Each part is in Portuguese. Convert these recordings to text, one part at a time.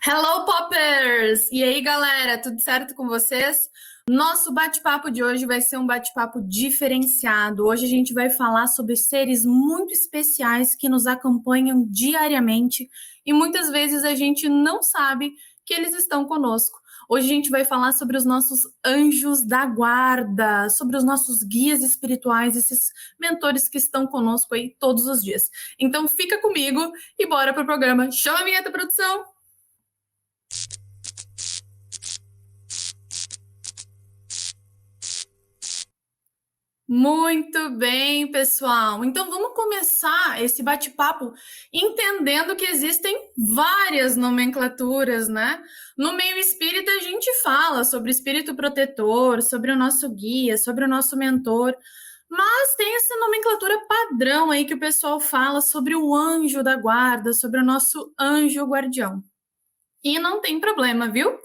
Hello, Poppers! E aí, galera, tudo certo com vocês? Nosso bate-papo de hoje vai ser um bate-papo diferenciado. Hoje a gente vai falar sobre seres muito especiais que nos acompanham diariamente e muitas vezes a gente não sabe que eles estão conosco. Hoje a gente vai falar sobre os nossos anjos da guarda, sobre os nossos guias espirituais, esses mentores que estão conosco aí todos os dias. Então fica comigo e bora pro programa. Chama a vinheta, produção! Muito bem, pessoal. Então vamos começar esse bate-papo entendendo que existem várias nomenclaturas, né? No meio espírita a gente fala sobre espírito protetor, sobre o nosso guia, sobre o nosso mentor, mas tem essa nomenclatura padrão aí que o pessoal fala sobre o anjo da guarda, sobre o nosso anjo guardião. E não tem problema, viu?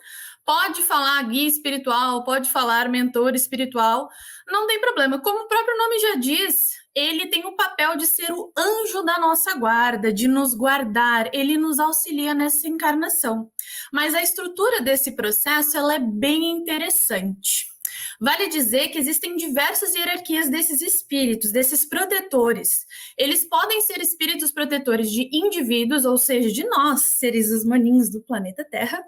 Pode falar guia espiritual, pode falar mentor espiritual, não tem problema. Como o próprio nome já diz, ele tem o papel de ser o anjo da nossa guarda, de nos guardar, ele nos auxilia nessa encarnação. Mas a estrutura desse processo ela é bem interessante. Vale dizer que existem diversas hierarquias desses espíritos, desses protetores. Eles podem ser espíritos protetores de indivíduos, ou seja, de nós, seres humaninhos do planeta Terra,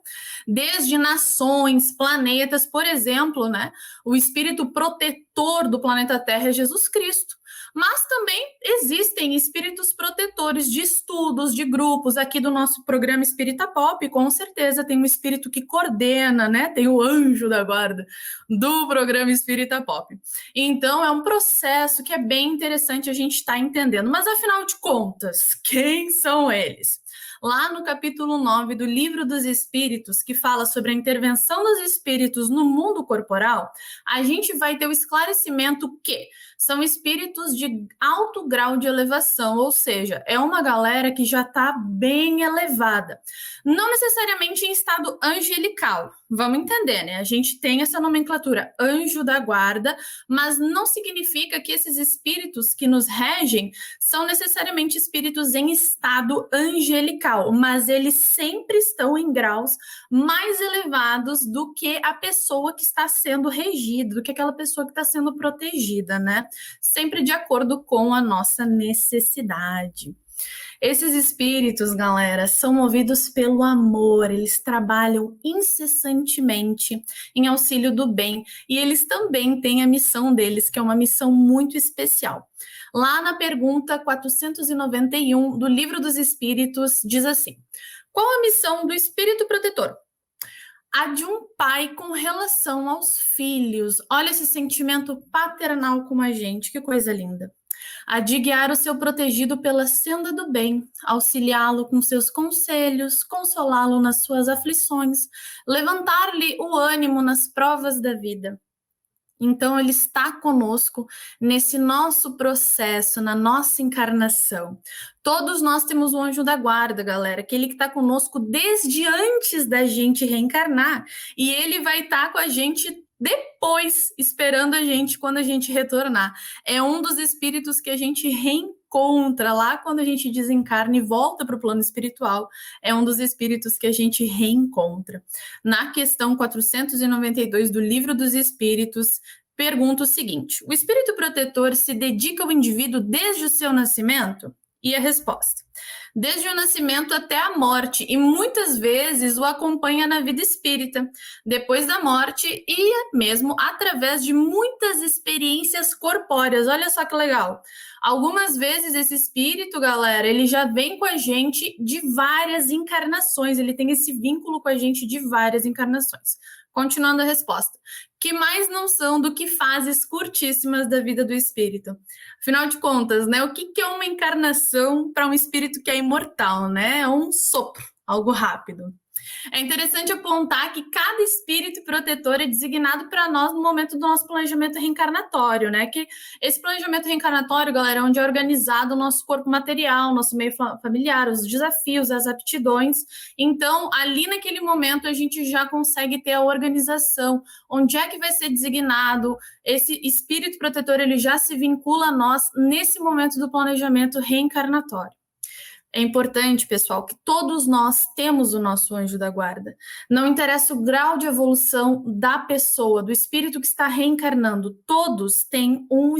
desde nações, planetas, por exemplo, né? O espírito protetor do planeta Terra é Jesus Cristo. Mas também existem espíritos protetores de estudos, de grupos. Aqui do nosso programa Espírita Pop, com certeza tem um espírito que coordena, né? Tem o anjo da guarda do programa Espírita Pop. Então, é um processo que é bem interessante a gente estar entendendo. Mas, afinal de contas, quem são eles? Lá no capítulo 9 do Livro dos Espíritos, que fala sobre a intervenção dos espíritos no mundo corporal, a gente vai ter o esclarecimento que são espíritos de alto grau de elevação, ou seja, é uma galera que já está bem elevada. Não necessariamente em estado angelical, vamos entender, né? A gente tem essa nomenclatura anjo da guarda, mas não significa que esses espíritos que nos regem são necessariamente espíritos em estado angelical, mas eles sempre estão em graus mais elevados do que a pessoa que está sendo regida, do que aquela pessoa que está sendo protegida, né? Sempre de acordo com a nossa necessidade. Esses espíritos, galera, são movidos pelo amor, eles trabalham incessantemente em auxílio do bem e eles também têm a missão deles, que é uma missão muito especial. Lá na pergunta 491 do Livro dos Espíritos, diz assim: qual a missão do espírito protetor? A de um pai com relação aos filhos. Olha esse sentimento paternal com a gente, que coisa linda. A de guiar o seu protegido pela senda do bem, auxiliá-lo com seus conselhos, consolá-lo nas suas aflições, levantar-lhe o ânimo nas provas da vida. Então, ele está conosco nesse nosso processo, na nossa encarnação. Todos nós temos um anjo da guarda, galera, aquele que está conosco desde antes da gente reencarnar. E ele vai estar com a gente depois, esperando a gente quando a gente retornar. É um dos espíritos que a gente reencontra lá quando a gente desencarna e volta para o plano espiritual. É um dos espíritos que a gente reencontra. Na questão 492 do Livro dos Espíritos, pergunta o seguinte: o espírito protetor se dedica ao indivíduo desde o seu nascimento? E a resposta: desde o nascimento até a morte, e muitas vezes o acompanha na vida espírita, depois da morte e mesmo através de muitas experiências corpóreas. Olha só que legal. Algumas vezes esse espírito, galera, ele já vem com a gente de várias encarnações, ele tem esse vínculo com a gente de várias encarnações. Continuando a resposta: que mais não são do que fases curtíssimas da vida do espírito. Afinal de contas, né, o que é uma encarnação para um espírito que é imortal, né? É um sopro, algo rápido. É interessante apontar que cada espírito protetor é designado para nós no momento do nosso planejamento reencarnatório, né? Que esse planejamento reencarnatório, galera, é onde é organizado o nosso corpo material, nosso meio familiar, os desafios, as aptidões. Então, ali naquele momento, a gente já consegue ter a organização, onde é que vai ser designado esse espírito protetor, ele já se vincula a nós nesse momento do planejamento reencarnatório. É importante, pessoal, que todos nós temos o nosso anjo da guarda. Não interessa o grau de evolução da pessoa, do espírito que está reencarnando, todos têm um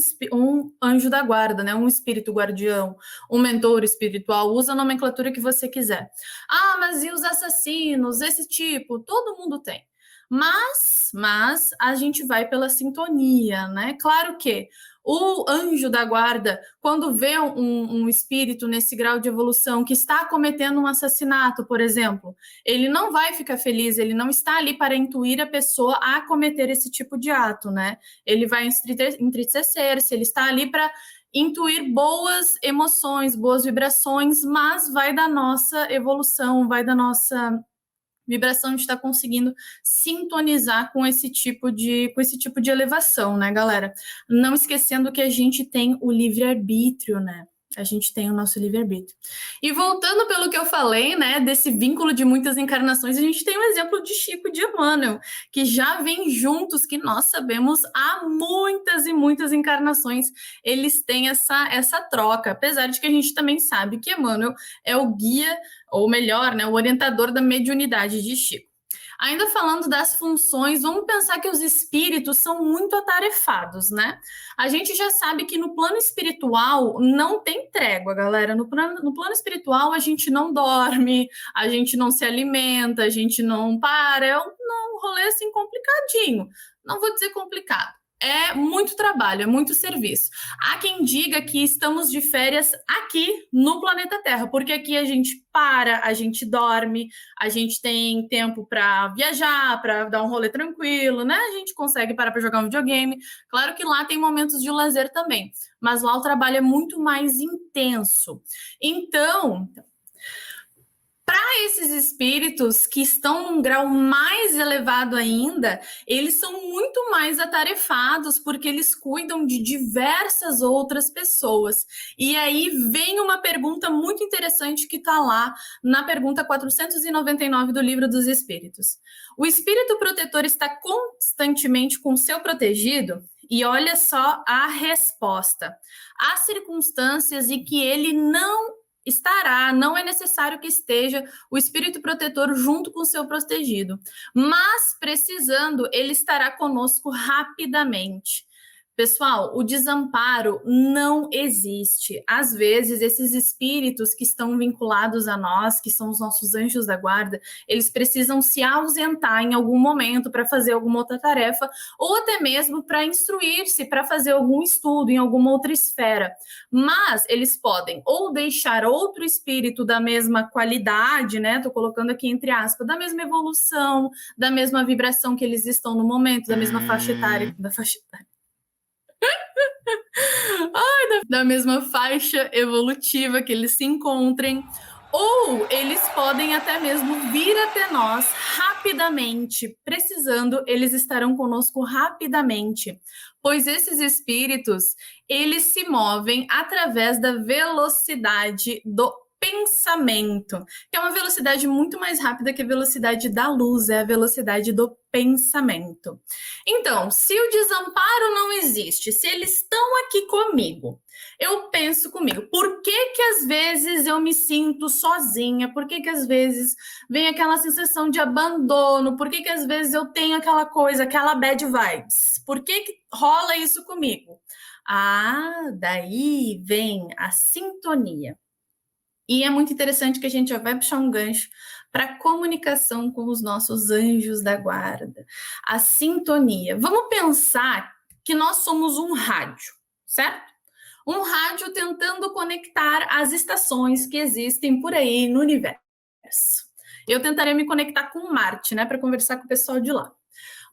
anjo da guarda, né? Um espírito guardião, um mentor espiritual, usa a nomenclatura que você quiser. Ah, mas e os assassinos, esse tipo? Todo mundo tem. Mas a gente vai pela sintonia, né? Claro que o anjo da guarda, quando vê um espírito nesse grau de evolução que está cometendo um assassinato, por exemplo, ele não vai ficar feliz, ele não está ali para intuir a pessoa a cometer esse tipo de ato, né? Ele vai entristecer-se, ele está ali para intuir boas emoções, boas vibrações, mas vai da nossa evolução, vai da nossa vibração de estar conseguindo sintonizar com esse tipo de elevação, né, galera? Não esquecendo que a gente tem o livre-arbítrio, né? A gente tem o nosso livre-arbítrio. E voltando pelo que eu falei, né, desse vínculo de muitas encarnações, a gente tem o exemplo de Chico e de Emmanuel, que já vêm juntos, que nós sabemos há muitas e muitas encarnações, eles têm essa troca, apesar de que a gente também sabe que Emmanuel é o guia, ou melhor, né, o orientador da mediunidade de Chico. Ainda falando das funções, vamos pensar que os espíritos são muito atarefados, né? A gente já sabe que no plano espiritual não tem trégua, galera. No plano espiritual a gente não dorme, a gente não se alimenta, a gente não para. É um rolê assim complicadinho. Não vou dizer complicado. É muito trabalho, é muito serviço. Há quem diga que estamos de férias aqui no planeta Terra, porque aqui a gente para, a gente dorme, a gente tem tempo para viajar, para dar um rolê tranquilo, né? A gente consegue parar para jogar um videogame. Claro que lá tem momentos de lazer também, mas lá o trabalho é muito mais intenso. Então, para esses espíritos que estão num grau mais elevado ainda, eles são muito mais atarefados porque eles cuidam de diversas outras pessoas. E aí vem uma pergunta muito interessante que está lá na pergunta 499 do Livro dos Espíritos. O espírito protetor está constantemente com seu protegido? E olha só a resposta. Há circunstâncias em que ele não estará, não é necessário que esteja o espírito protetor junto com o seu protegido, mas precisando, ele estará conosco rapidamente. Pessoal, o desamparo não existe. Às vezes, esses espíritos que estão vinculados a nós, que são os nossos anjos da guarda, eles precisam se ausentar em algum momento para fazer alguma outra tarefa, ou até mesmo para instruir-se, para fazer algum estudo em alguma outra esfera. Mas eles podem ou deixar outro espírito da mesma qualidade, né? Estou colocando aqui entre aspas, da mesma evolução, da mesma vibração que eles estão no momento, da mesma faixa etária, da mesma faixa evolutiva que eles se encontrem, ou eles podem até mesmo vir até nós rapidamente. Precisando, eles estarão conosco rapidamente, pois esses espíritos, eles se movem através da velocidade do pensamento, que é uma velocidade muito mais rápida que a velocidade da luz, é a velocidade do pensamento. Então, se o desamparo não existe, se eles estão aqui comigo, eu penso comigo, por que às vezes eu me sinto sozinha? Por que às vezes vem aquela sensação de abandono? Por que às vezes eu tenho aquela coisa, aquela bad vibes? Por que rola isso comigo? Ah, daí vem a sintonia. E é muito interessante que a gente já vai puxar um gancho para a comunicação com os nossos anjos da guarda. A sintonia. Vamos pensar que nós somos um rádio, certo? Um rádio tentando conectar as estações que existem por aí no universo. Eu tentaria me conectar com Marte, né, para conversar com o pessoal de lá.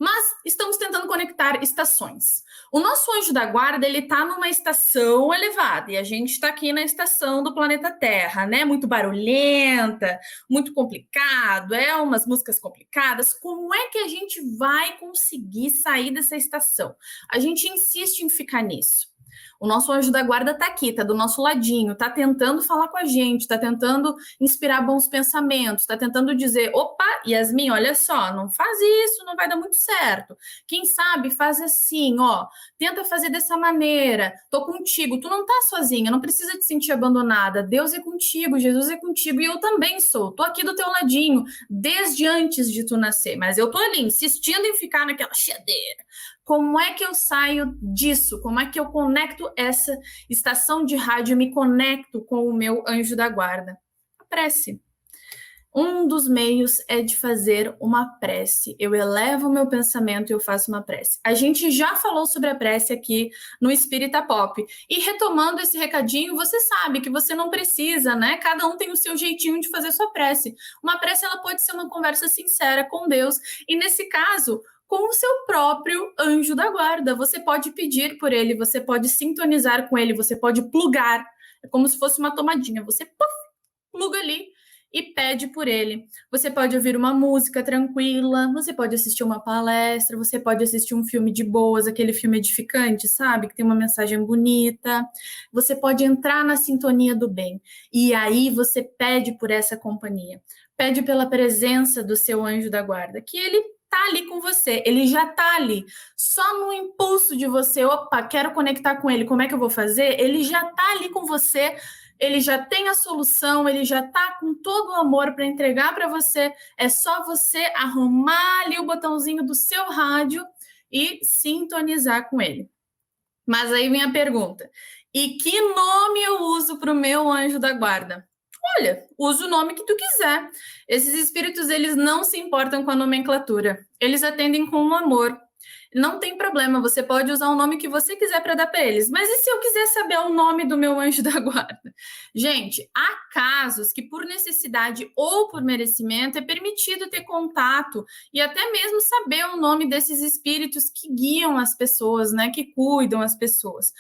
Mas estamos tentando conectar estações. O nosso anjo da guarda, ele está numa estação elevada, e a gente está aqui na estação do planeta Terra, né? Muito barulhenta, muito complicado, umas músicas complicadas. Como é que a gente vai conseguir sair dessa estação? A gente insiste em ficar nisso. O nosso anjo da guarda está aqui, está do nosso ladinho, está tentando falar com a gente, está tentando inspirar bons pensamentos, está tentando dizer, opa, Yasmin, olha só, não faz isso, não vai dar muito certo. Quem sabe faz assim, ó, tenta fazer dessa maneira, tô contigo, tu não tá sozinha, não precisa te sentir abandonada, Deus é contigo, Jesus é contigo e eu também sou, tô aqui do teu ladinho, desde antes de tu nascer, mas eu tô ali insistindo em ficar naquela chiadeira. Como é que eu saio disso? Como é que eu conecto essa estação de rádio, me conecto com o meu anjo da guarda? A prece. Um dos meios é de fazer uma prece. Eu elevo o meu pensamento e eu faço uma prece. A gente já falou sobre a prece aqui no Espírita Pop. E retomando esse recadinho, você sabe que você não precisa, né? Cada um tem o seu jeitinho de fazer sua prece. Uma prece, ela pode ser uma conversa sincera com Deus. E nesse caso, com o seu próprio anjo da guarda. Você pode pedir por ele, você pode sintonizar com ele, você pode plugar. É como se fosse uma tomadinha. Você pluga ali e pede por ele. Você pode ouvir uma música tranquila, você pode assistir uma palestra, você pode assistir um filme de boas, aquele filme edificante, sabe? Que tem uma mensagem bonita. Você pode entrar na sintonia do bem. E aí você pede por essa companhia. Pede pela presença do seu anjo da guarda, que ele tá ali com você, ele já tá ali. Só no impulso de você, opa, quero conectar com ele, como é que eu vou fazer? Ele já tá ali com você. Ele já tem a solução, ele já está com todo o amor para entregar para você. É só você arrumar ali o botãozinho do seu rádio e sintonizar com ele. Mas aí vem a pergunta: e que nome eu uso para o meu anjo da guarda? Olha, usa o nome que tu quiser. Esses espíritos, eles não se importam com a nomenclatura. Eles atendem com um amor. Não tem problema, você pode usar o nome que você quiser para dar para eles. Mas e se eu quiser saber o nome do meu anjo da guarda? Gente, há casos que por necessidade ou por merecimento é permitido ter contato e até mesmo saber o nome desses espíritos que guiam as pessoas, né, que cuidam as pessoas.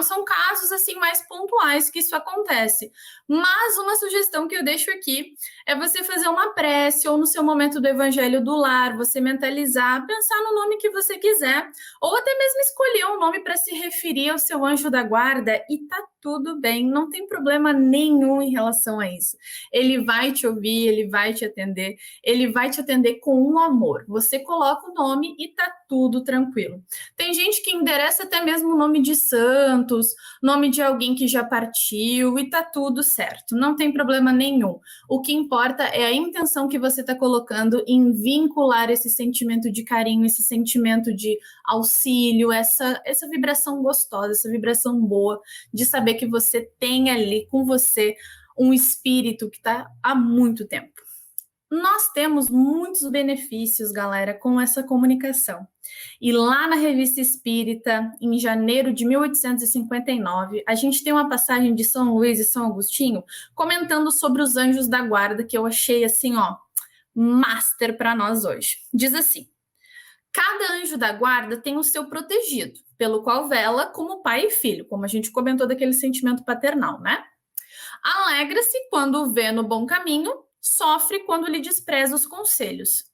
São casos assim mais pontuais que isso acontece. Mas uma sugestão que eu deixo aqui é você fazer uma prece ou no seu momento do evangelho do lar, você mentalizar, pensar no nome que você quiser, ou até mesmo escolher um nome para se referir ao seu anjo da guarda e tá tudo bem, não tem problema nenhum em relação a isso. Ele vai te ouvir, ele vai te atender com um amor. Você coloca o nome e tá tudo tranquilo. Tem gente que endereça até mesmo o nome de santos, nome de alguém que já partiu e tá tudo certo, não tem problema nenhum. O que importa é a intenção que você está colocando em vincular esse sentimento de carinho, esse sentimento de auxílio, essa vibração gostosa, essa vibração boa de saber que você tem ali com você um espírito que está há muito tempo. Nós temos muitos benefícios, galera, com essa comunicação. E lá na Revista Espírita, em janeiro de 1859, a gente tem uma passagem de São Luís e São Agostinho comentando sobre os anjos da guarda que eu achei assim, ó, master para nós hoje. Diz assim: cada anjo da guarda tem o seu protegido, pelo qual vela como pai e filho, como a gente comentou daquele sentimento paternal, né? Alegra-se quando o vê no bom caminho, sofre quando lhe despreza os conselhos.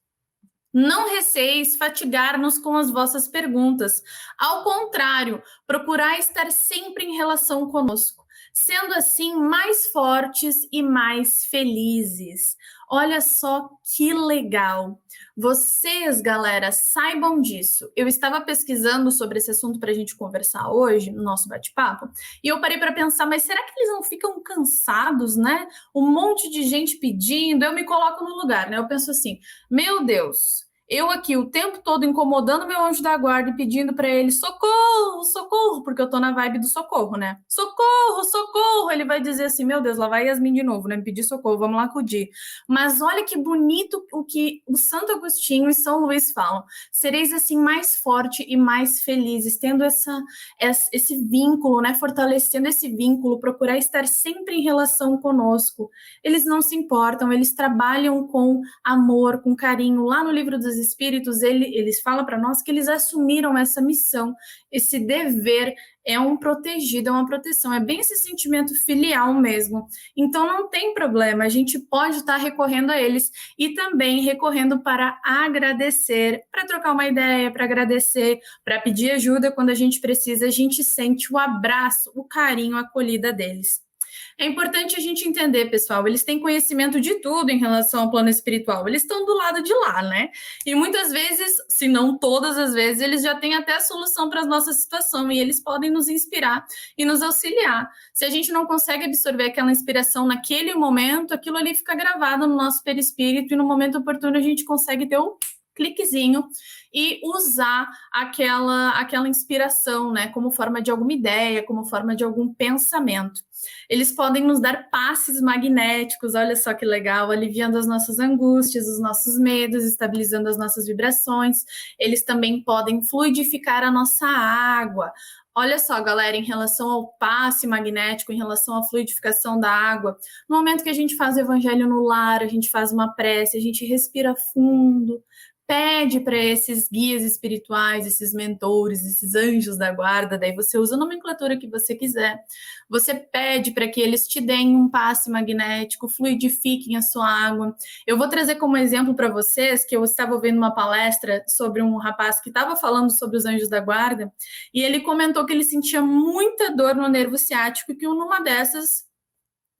Não receis fatigar-nos com as vossas perguntas. Ao contrário, procurai estar sempre em relação conosco, sendo assim mais fortes e mais felizes. Olha só que legal. Vocês, galera, saibam disso. Eu estava pesquisando sobre esse assunto para a gente conversar hoje, no nosso bate-papo, e eu parei para pensar, mas será que eles não ficam cansados, né? Um monte de gente pedindo, eu me coloco no lugar, né? Eu penso assim, meu Deus, eu aqui o tempo todo incomodando meu anjo da guarda e pedindo para ele socorro, socorro, porque eu tô na vibe do socorro, né? Socorro, socorro. Ele vai dizer assim, meu Deus, lá vai Yasmin de novo, né? Me pedir socorro, vamos lá acudir. Mas olha que bonito o que o Santo Agostinho e São Luís falam. Sereis assim mais forte e mais felizes, tendo esse vínculo, né? Fortalecendo esse vínculo, procurar estar sempre em relação conosco. Eles não se importam, eles trabalham com amor, com carinho. Lá no Livro dos espíritos, eles falam para nós que eles assumiram essa missão, esse dever, é um protegido, é uma proteção, é bem esse sentimento filial mesmo. Então não tem problema, a gente pode estar recorrendo a eles e também recorrendo para agradecer, para trocar uma ideia, para agradecer, para pedir ajuda quando a gente precisa, a gente sente o abraço, o carinho, a acolhida deles. É importante a gente entender, pessoal, eles têm conhecimento de tudo em relação ao plano espiritual, eles estão do lado de lá, né? E muitas vezes, se não todas as vezes, eles já têm até a solução para a nossa situação e eles podem nos inspirar e nos auxiliar. Se a gente não consegue absorver aquela inspiração naquele momento, aquilo ali fica gravado no nosso perispírito e no momento oportuno a gente consegue ter um cliquezinho e usar aquela inspiração, né, como forma de alguma ideia, como forma de algum pensamento. Eles podem nos dar passes magnéticos, olha só que legal, aliviando as nossas angústias, os nossos medos, estabilizando as nossas vibrações. Eles também podem fluidificar a nossa água. Olha só, galera, em relação ao passe magnético, em relação à fluidificação da água, no momento que a gente faz o evangelho no lar, a gente faz uma prece, a gente respira fundo, pede para esses guias espirituais, esses mentores, esses anjos da guarda, daí você usa a nomenclatura que você quiser. Você pede para que eles te deem um passe magnético, fluidifiquem a sua água. Eu vou trazer como exemplo para vocês que eu estava ouvindo uma palestra sobre um rapaz que estava falando sobre os anjos da guarda e ele comentou que ele sentia muita dor no nervo ciático e que numa dessas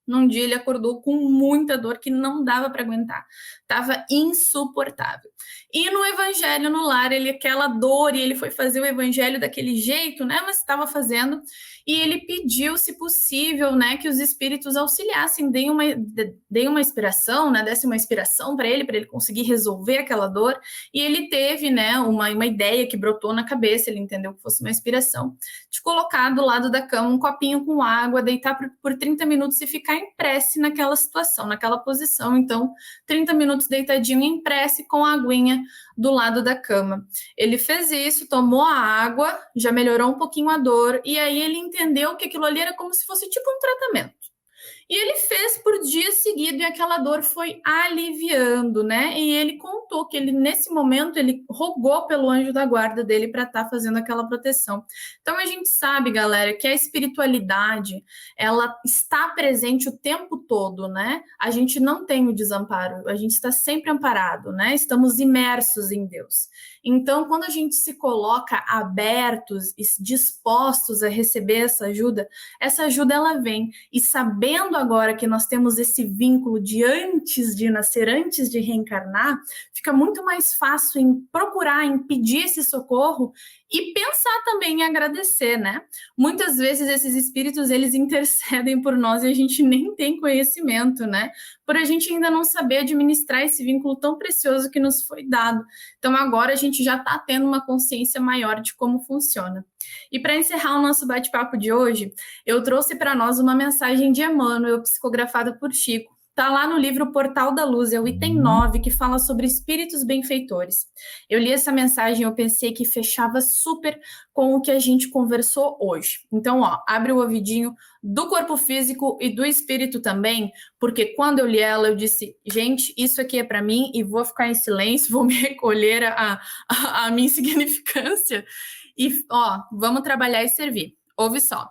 num dia ele acordou com muita dor que não dava para aguentar, estava insuportável. E no evangelho no lar, aquela dor, e ele foi fazer o evangelho daquele jeito, né? Mas estava fazendo, e ele pediu, se possível, né, que os espíritos auxiliassem, deem uma inspiração, né? Desse uma inspiração para ele conseguir resolver aquela dor. E ele teve, né, uma ideia que brotou na cabeça, ele entendeu que fosse uma inspiração, de colocar do lado da cama um copinho com água, deitar por 30 minutos e ficar em prece naquela situação, naquela posição. Então, 30 minutos deitadinho em prece com a aguinha do lado da cama. Ele fez isso, tomou a água, já melhorou um pouquinho a dor, e aí ele entendeu que aquilo ali era como se fosse tipo um tratamento. E ele fez por dia seguido e aquela dor foi aliviando, né? E ele contou que ele, nesse momento, ele rogou pelo anjo da guarda dele para estar fazendo aquela proteção. Então, a gente sabe, galera, que a espiritualidade, ela está presente o tempo todo, né? A gente não tem o desamparo, a gente está sempre amparado, né? Estamos imersos em Deus. Então, quando a gente se coloca abertos e dispostos a receber essa ajuda ela vem. E sabendo agora que nós temos esse vínculo de antes de nascer, antes de reencarnar, fica muito mais fácil em procurar, em pedir esse socorro e pensar também em agradecer, né? Muitas vezes esses espíritos, eles intercedem por nós e a gente nem tem conhecimento, né? Por a gente ainda não saber administrar esse vínculo tão precioso que nos foi dado. Então agora a gente já está tendo uma consciência maior de como funciona. E para encerrar o nosso bate-papo de hoje, eu trouxe para nós uma mensagem de Emmanuel, psicografada por Chico. Está lá no livro Portal da Luz, é o item 9, que fala sobre espíritos benfeitores. Eu li essa mensagem e eu pensei que fechava super com o que a gente conversou hoje. Então, ó, abre o ouvidinho do corpo físico e do espírito também, porque quando eu li ela, eu disse, gente, isso aqui é para mim e vou ficar em silêncio, vou me recolher a minha insignificância. E, ó, vamos trabalhar e servir. Ouve só.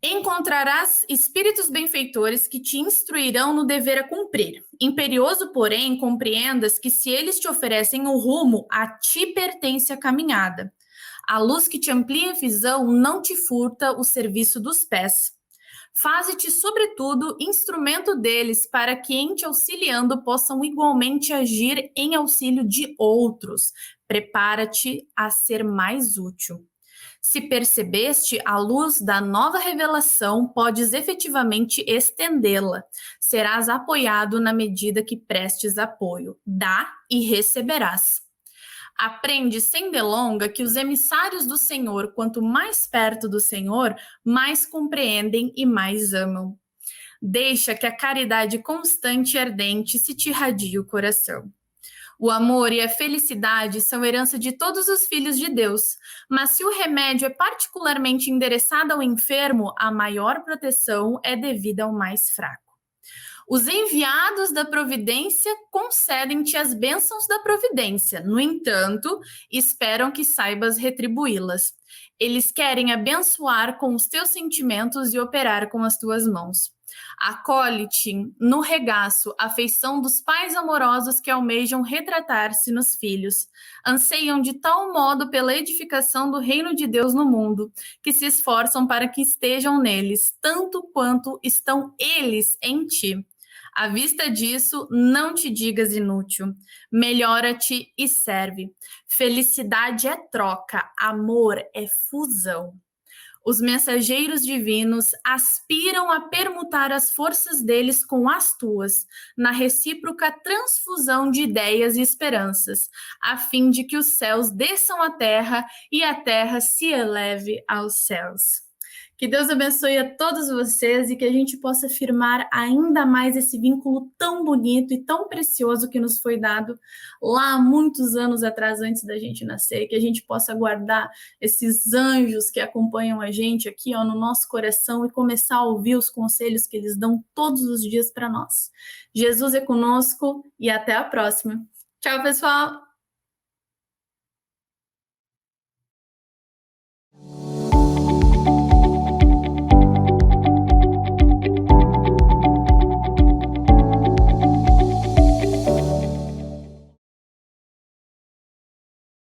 Encontrarás espíritos benfeitores que te instruirão no dever a cumprir. Imperioso, porém, compreendas que se eles te oferecem o rumo, a ti pertence a caminhada. A luz que te amplia a visão não te furta o serviço dos pés. Faze-te, sobretudo, instrumento deles para que, em te auxiliando, possam igualmente agir em auxílio de outros. Prepara-te a ser mais útil. Se percebeste a luz da nova revelação, podes efetivamente estendê-la. Serás apoiado na medida que prestes apoio. Dá e receberás. Aprende sem delonga que os emissários do Senhor, quanto mais perto do Senhor, mais compreendem e mais amam. Deixa que a caridade constante e ardente se te irradie o coração. O amor e a felicidade são herança de todos os filhos de Deus, mas se o remédio é particularmente endereçado ao enfermo, a maior proteção é devida ao mais fraco. Os enviados da providência concedem-te as bênçãos da providência. No entanto, esperam que saibas retribuí-las. Eles querem abençoar com os teus sentimentos e operar com as tuas mãos. Acolhe-te no regaço a afeição dos pais amorosos que almejam retratar-se nos filhos. Anseiam de tal modo pela edificação do reino de Deus no mundo, que se esforçam para que estejam neles, tanto quanto estão eles em ti. À vista disso, não te digas inútil. Melhora-te e serve. Felicidade é troca, amor é fusão. Os mensageiros divinos aspiram a permutar as forças deles com as tuas, na recíproca transfusão de ideias e esperanças, a fim de que os céus desçam à terra e a terra se eleve aos céus. Que Deus abençoe a todos vocês e que a gente possa firmar ainda mais esse vínculo tão bonito e tão precioso que nos foi dado lá há muitos anos atrás, antes da gente nascer, que a gente possa guardar esses anjos que acompanham a gente aqui, ó, no nosso coração e começar a ouvir os conselhos que eles dão todos os dias para nós. Jesus é conosco e até a próxima. Tchau, pessoal!